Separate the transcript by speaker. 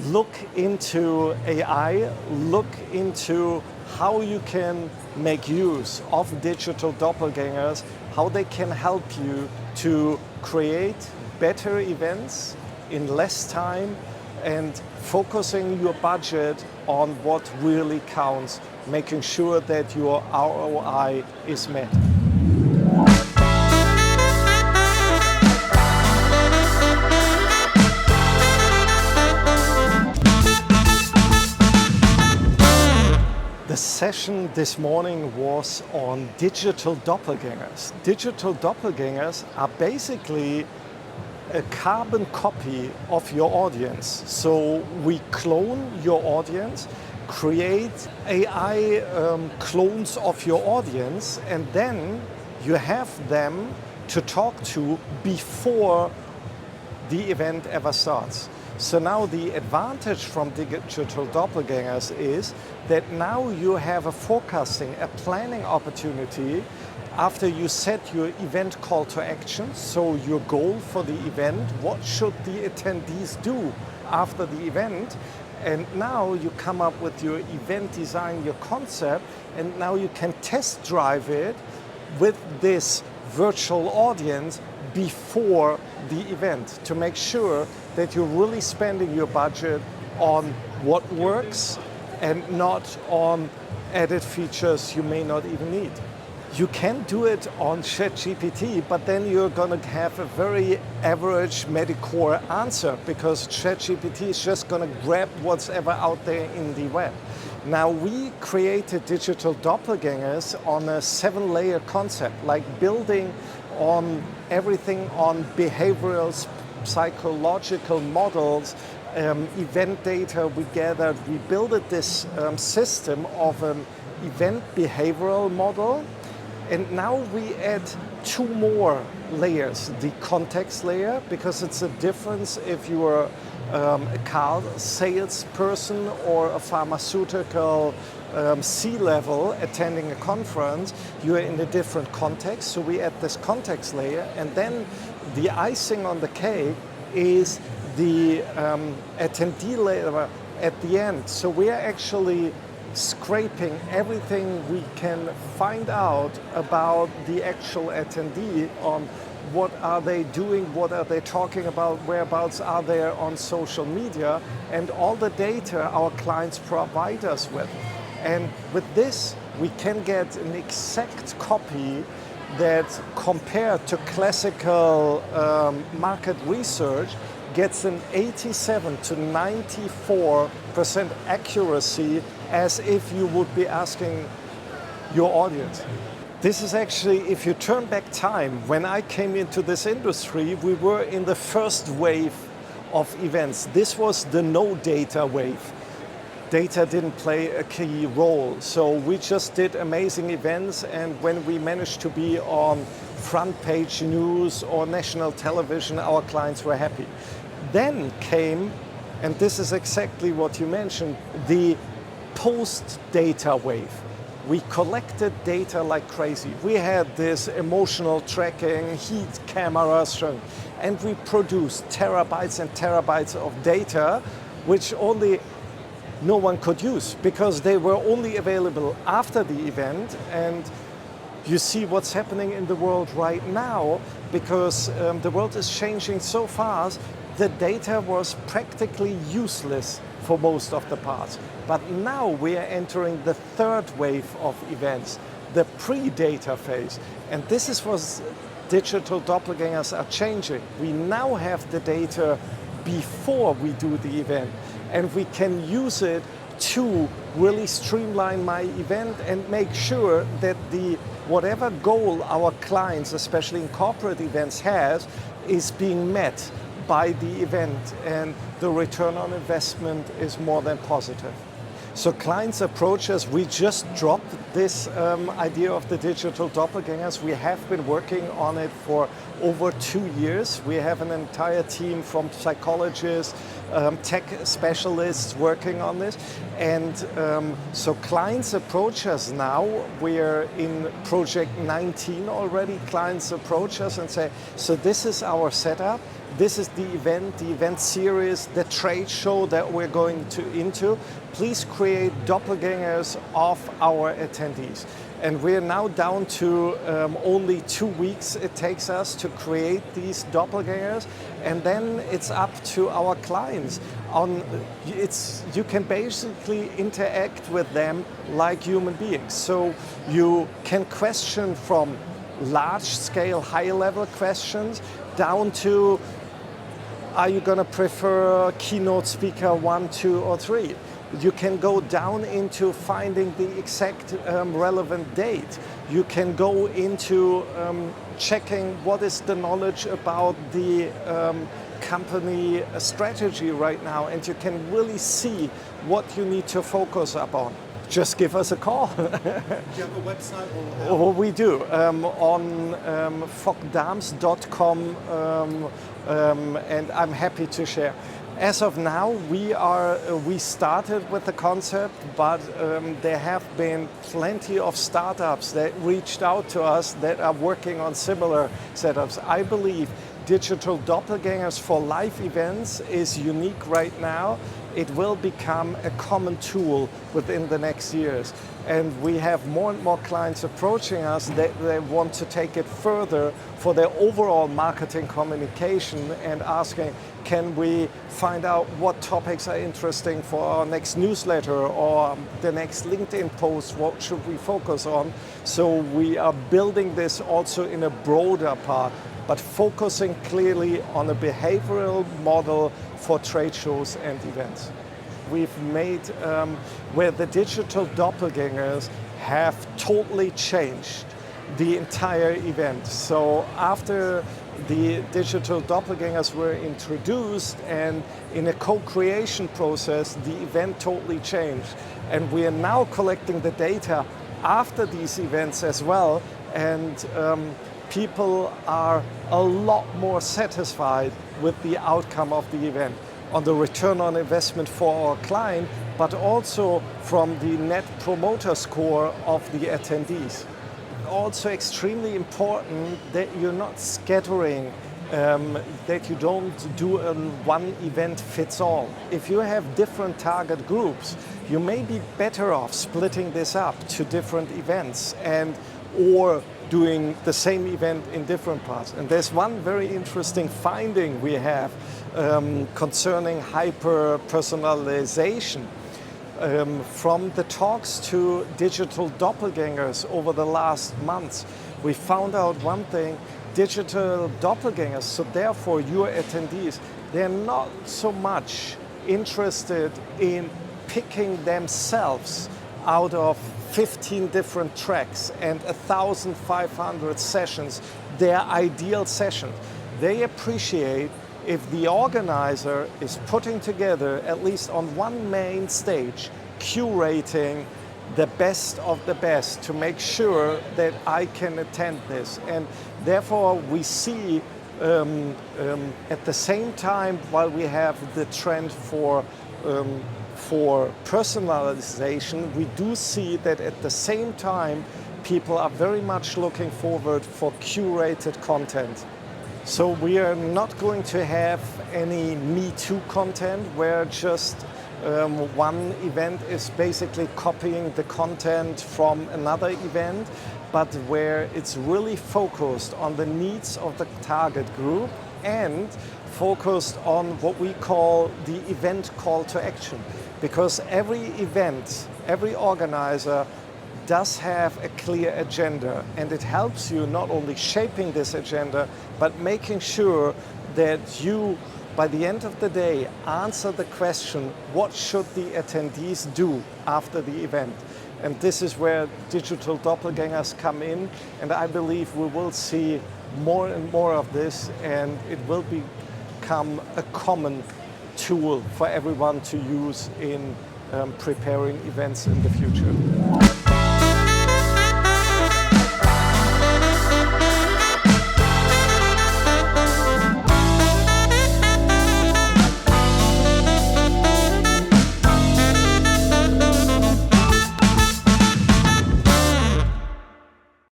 Speaker 1: look into AI, look into how you can make use of digital doppelgangers, how they can help you to create better events in less time and focusing your budget on what really counts, making sure that your ROI is met. The session this morning was on digital doppelgangers. Digital doppelgangers are basically a carbon copy of your audience. So we clone your audience, create AI clones of your audience, and then you have them to talk to before the event ever starts. So now the advantage from digital doppelgangers is that now you have a forecasting, a planning opportunity after you set your event call to action. So your goal for the event, what should the attendees do after the event? And now you come up with your event design, your concept, and now you can test drive it with this virtual audience before the event to make sure that you're really spending your budget on what works and not on added features you may not even need. You can do it on ChatGPT, but then you're going to have a very average Medicore answer because ChatGPT is just going to grab what's ever out there in the web. Now we created digital doppelgangers on a 7-layer concept, like building on everything on behavioral, psychological models, event data we gathered. We built this system of an event behavioral model. And now we add 2 more layers. The context layer, because it's a difference if you are a car salesperson or a pharmaceutical C-level attending a conference, you are in a different context. So we add this context layer, and then the icing on the cake is the attendee layer at the end. So we are actually scraping everything we can find out about the actual attendee on what are they doing, what are they talking about, whereabouts are they on social media, and all the data our clients provide us with. And with this, we can get an exact copy that, compared to classical market research, gets an 87 to 94% accuracy as if you would be asking your audience. This is actually, if you turn back time, when I came into this industry, we were in the first wave of events. This was the no data wave. Data didn't play a key role. So we just did amazing events, and when we managed to be on front page news or national television, our clients were happy. Then came, and this is exactly what you mentioned, the post-data wave. We collected data like crazy. We had this emotional tracking, heat cameras, and we produced terabytes and terabytes of data, which only no one could use because they were only available after the event. And you see what's happening in the world right now, because the world is changing so fast. The data was practically useless for most of the parts. But now we are entering the third wave of events, the pre-data phase. And this is what digital doppelgangers are changing. We now have the data before we do the event, and we can use it to really streamline my event and make sure that whatever goal our clients, especially in corporate events, has, is being met by the event, and the return on investment is more than positive. So clients approach us. We just dropped this idea of the digital doppelgangers. We have been working on it for over 2 years. We have an entire team from psychologists, tech specialists working on this. And so clients approach us now. We're in project 19 already. Clients approach us and say, so this is our setup. This is the event series, the trade show that we're going into. Please create doppelgangers of our attendees. And we're now down to only 2 weeks it takes us to create these doppelgangers. And then it's up to our clients. You can basically interact with them like human beings. So you can question from large-scale, high-level questions down to, are you going to prefer keynote speaker 1, 2, or 3? You can go down into finding the exact relevant date. You can go into checking what is the knowledge about the company strategy right now, and you can really see what you need to focus upon. Just give us a call.
Speaker 2: Do you have a website? Or
Speaker 1: we do. On vokdams.com, and I'm happy to share. As of now, we started with the concept, but there have been plenty of startups that reached out to us that are working on similar setups. I believe digital doppelgangers for live events is unique right now. It will become a common tool within the next years. And we have more and more clients approaching us that they want to take it further for their overall marketing communication and asking, can we find out what topics are interesting for our next newsletter or the next LinkedIn post? What should we focus on? So we are building this also in a broader part, but focusing clearly on a behavioral model for trade shows and events. We've made where the digital doppelgangers have totally changed the entire event. So after the digital doppelgangers were introduced and in a co-creation process, the event totally changed. And we are now collecting the data after these events as well. And people are a lot more satisfied with the outcome of the event, on the return on investment for our client, but also from the net promoter score of the attendees. Also extremely important that you're not scattering, that you don't do a one event fits all. If you have different target groups, you may be better off splitting this up to different events or doing the same event in different parts. And there's one very interesting finding we have concerning hyper-personalization. From the talks to digital doppelgangers over the last months, we found out one thing: digital doppelgangers, so therefore your attendees, they're not so much interested in picking themselves out of 15 different tracks and 1,500 sessions, their ideal session. They appreciate if the organizer is putting together, at least on one main stage, curating the best of the best to make sure that I can attend this. And therefore we see at the same time, while we have the trend for personalization, we do see that at the same time people are very much looking forward for curated content. So we are not going to have any Me Too content where just one event is basically copying the content from another event, but where it's really focused on the needs of the target group and focused on what we call the event call to action. Because every event, every organizer does have a clear agenda, and it helps you not only shaping this agenda, but making sure that you, by the end of the day, answer the question, what should the attendees do after the event? And this is where digital doppelgangers come in, and I believe we will see more and more of this, and it will become a common tool for everyone to use in preparing events in the future.